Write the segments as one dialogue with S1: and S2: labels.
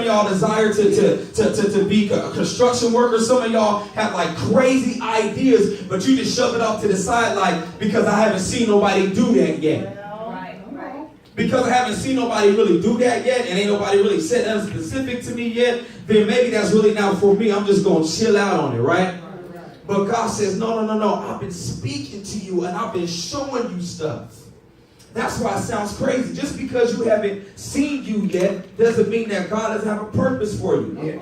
S1: of y'all desire to be a construction worker. Some of y'all have like crazy ideas, but you just shove it off to the side like, because I haven't seen nobody do that yet. Because I haven't seen nobody really do that yet, and ain't nobody really said that specific to me yet, then maybe that's really not for me. I'm just going to chill out on it, right? But God says, no. I've been speaking to you, and I've been showing you stuff. That's why it sounds crazy. Just because you haven't seen you yet doesn't mean that God doesn't have a purpose for you yet.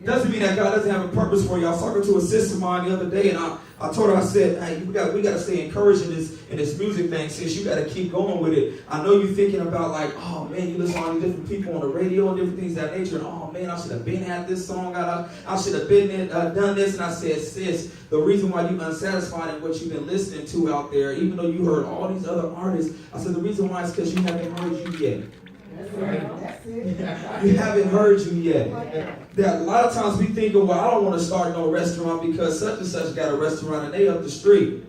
S1: Doesn't mean that God doesn't have a purpose for you. I was talking to a sister of mine the other day, and I told her, I said, hey, we got to stay encouraged in this music thing, sis. You got to keep going with it. I know you're thinking about like, oh man, you listen to all these different people on the radio and different things of that nature, and oh man, I should have been at this song. I should have been done this. And I said, sis, the reason why you're unsatisfied in what you've been listening to out there, even though you heard all these other artists, I said the reason why is because you haven't heard you yet. You haven't heard you yet. That a lot of times we think, well, I don't want to start no restaurant because such and such got a restaurant and they up the street.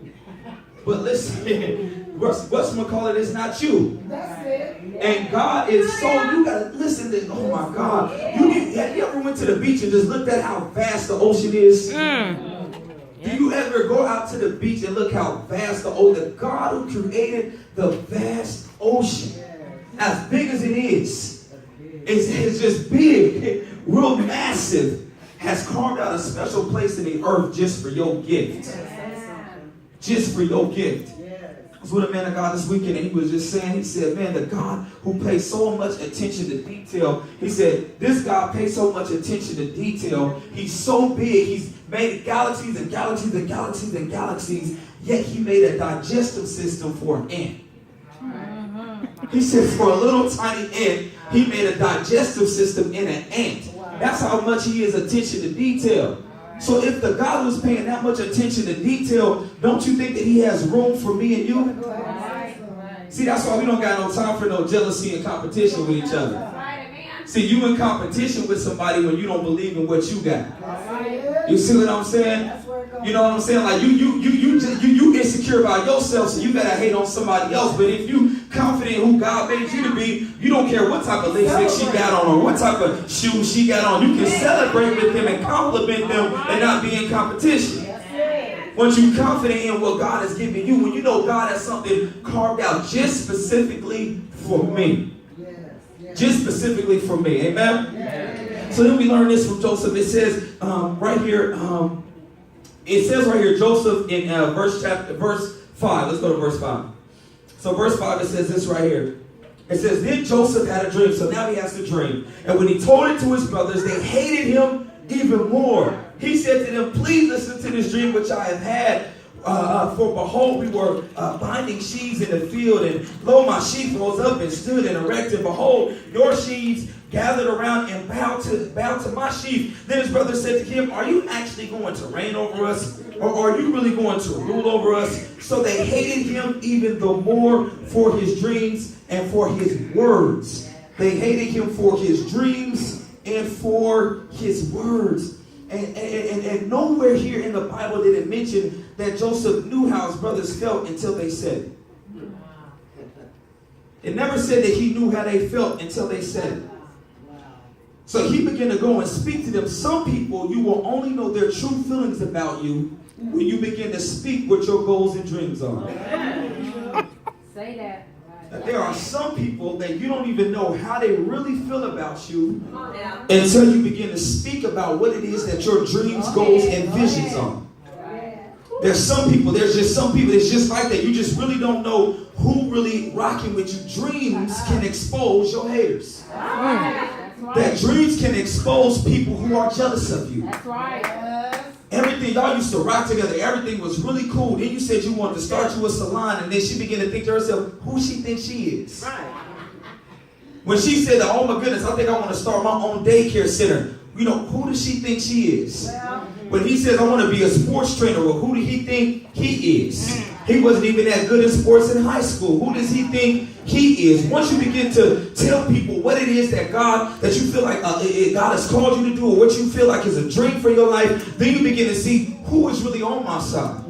S1: But listen, what's gonna call it? It's not you. That's it. And God is so, you gotta listen to, oh my God. Have you ever went to the beach and just looked at how vast the ocean is? Do you ever go out to the beach and look how vast the ocean? The God who created the vast ocean, as big as it is, it's just big, real massive, has carved out a special place in the earth just for your gift. Just for your gift. I was with a man of God this weekend, and he was just saying, he said, man, the God who pays so much attention to detail, he said, this God pays so much attention to detail. He's so big, he's made galaxies and galaxies and galaxies and galaxies, yet he made a digestive system for an ant. He said for a little tiny ant, he made a digestive system in an ant. That's how much he is attention to detail. So if the God was paying that much attention to detail, don't you think that he has room for me and you? See, that's why we don't got no time for no jealousy and competition with each other. See, you in competition with somebody when you don't believe in what you got. You see what I'm saying? You know what I'm saying? Like you insecure about yourself, so you gotta hate on somebody else. But if you confident in who God made you to be, you don't care what type of lipstick she got on or what type of shoes she got on. You can celebrate with them and compliment them and not be in competition. Once you're confident in what God has given you, when you know God has something carved out just specifically for me. Just specifically for me. Amen? So then we learn this from Joseph. It says right here, Joseph in verse 5. Let's go to verse 5. So verse 5, it says this right here. It says, then Joseph had a dream. So now he has the dream. And when he told it to his brothers, they hated him even more. He said to them, please listen to this dream which I have had. For behold, we were binding sheaves in the field, and lo, my sheaf rose up and stood and erected. Behold, your sheaves gathered around and bowed to my sheaf. Then his brother said to him, are you actually going to reign over us? Or are you really going to rule over us? So they hated him even the more for his dreams and for his words. They hated him for his dreams and for his words. And nowhere here in the Bible did it mention that Joseph knew how his brothers felt until they said it. It never said that he knew how they felt until they said it. So he began to go and speak to them. Some people, you will only know their true feelings about you when you begin to speak what your goals and dreams are.
S2: Say that.
S1: There are some people that you don't even know how they really feel about you until you begin to speak about what it is that your dreams, goals, and visions are. There's just some people, it's just like that. You just really don't know who really rocking with you. Dreams can expose your haters. That dreams can expose people who are jealous of you.
S2: That's right.
S1: Everything, y'all used to rock together. Everything was really cool. Then you said you wanted to start you a salon, and then she began to think to herself, who she thinks she is. Right. When she said, oh my goodness, I think I want to start my own daycare center. You know, who does she think she is? Well, when he says, I want to be a sports trainer, well, who do he think he is? He wasn't even that good in sports in high school. Who does he think he is? Once you begin to tell people what it is that you feel like God has called you to do, or what you feel like is a dream for your life, then you begin to see who is really on my side.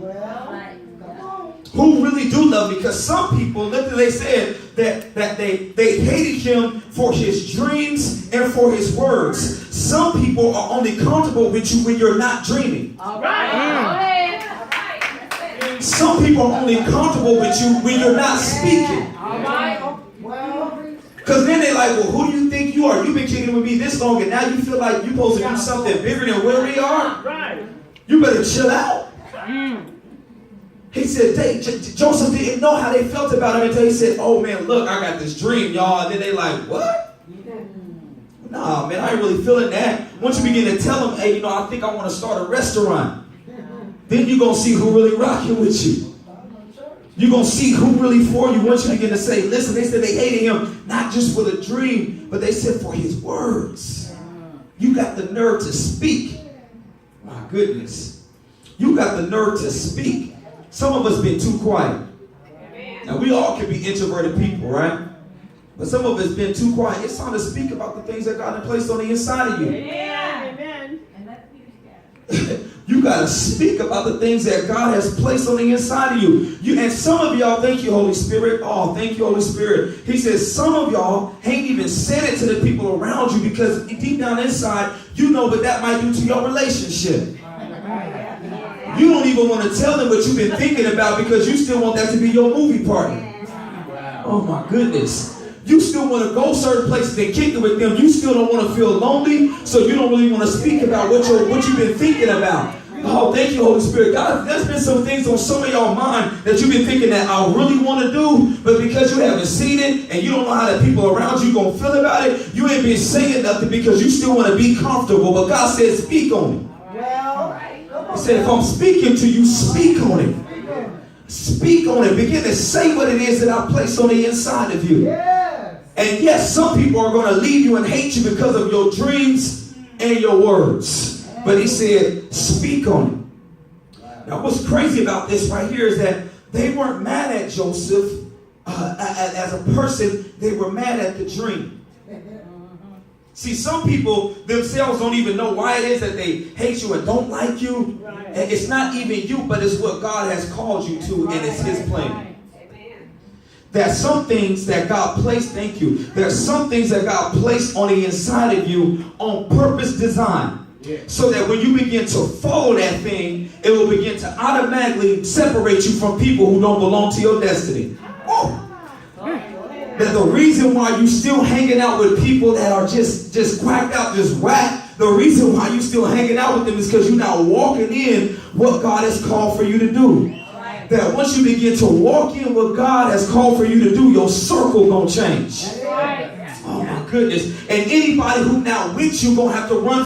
S1: who really do love me. Because some people, literally they said that they hated him for his dreams and for his words. Some people are only comfortable with you when you're not dreaming.
S2: All right. Go ahead.
S1: Some people are only comfortable with you when you're not speaking.
S2: All right.
S1: Because then they're like, well, who do you think you are? You've been kicking with me this long, and now you feel like you're supposed to do something bigger than where we are?
S3: Right.
S1: You better chill out. He said, Joseph didn't know how they felt about him until he said, oh man, look, I got this dream, y'all. And then they like, what? Nah, man, I ain't really feeling that. Once you begin to tell them, hey, you know, I think I want to start a restaurant. Then you're going to see who really rocking with you. You're going to see who really for you once you begin to say, listen, they said they hated him, not just for the dream, but they said for his words. You got the nerve to speak. My goodness. You got the nerve to speak. Some of us been too quiet. Now, we all can be introverted people, right? But some of us been too quiet. It's time to speak about the things that God has placed on the inside of you.
S3: Yeah. Amen.
S1: You got to speak about the things that God has placed on the inside of you. And some of y'all, thank you, Holy Spirit. Oh, thank you, Holy Spirit. He says some of y'all ain't even said it to the people around you because deep down inside, you know what that might do to your relationship. You don't even want to tell them what you've been thinking about because you still want that to be your movie partner. Oh, my goodness. You still want to go certain places and kick it with them. You still don't want to feel lonely, so you don't really want to speak about what you've been thinking about. Oh, thank you, Holy Spirit. God, there's been some things on some of y'all mind that you've been thinking that I really want to do, but because you haven't seen it and you don't know how the people around you going to feel about it, you ain't been saying nothing because you still want to be comfortable. But God said, speak on it. He said, if I'm speaking to you, speak on it. Speak on it. Begin to say what it is that I placed on the inside of you. And yes, some people are going to leave you and hate you because of your dreams and your words. But he said, speak on it. Now, what's crazy about this right here is that they weren't mad at Joseph as a person. They were mad at the dream. See, some people themselves don't even know why it is that they hate you and don't like you. And it's not even you, but it's what God has called you to, and it's his plan. There's some things that God placed, thank you. There's some things that God placed on the inside of you on purpose design. So that when you begin to follow that thing, it will begin to automatically separate you from people who don't belong to your destiny. Oh. That the reason why you still hanging out with people that are just quacked out, just whack, the reason why you still hanging out with them is because you're not walking in what God has called for you to do. That once you begin to walk in what God has called for you to do, your circle gonna change. Oh my goodness. And anybody who now with you gonna have to run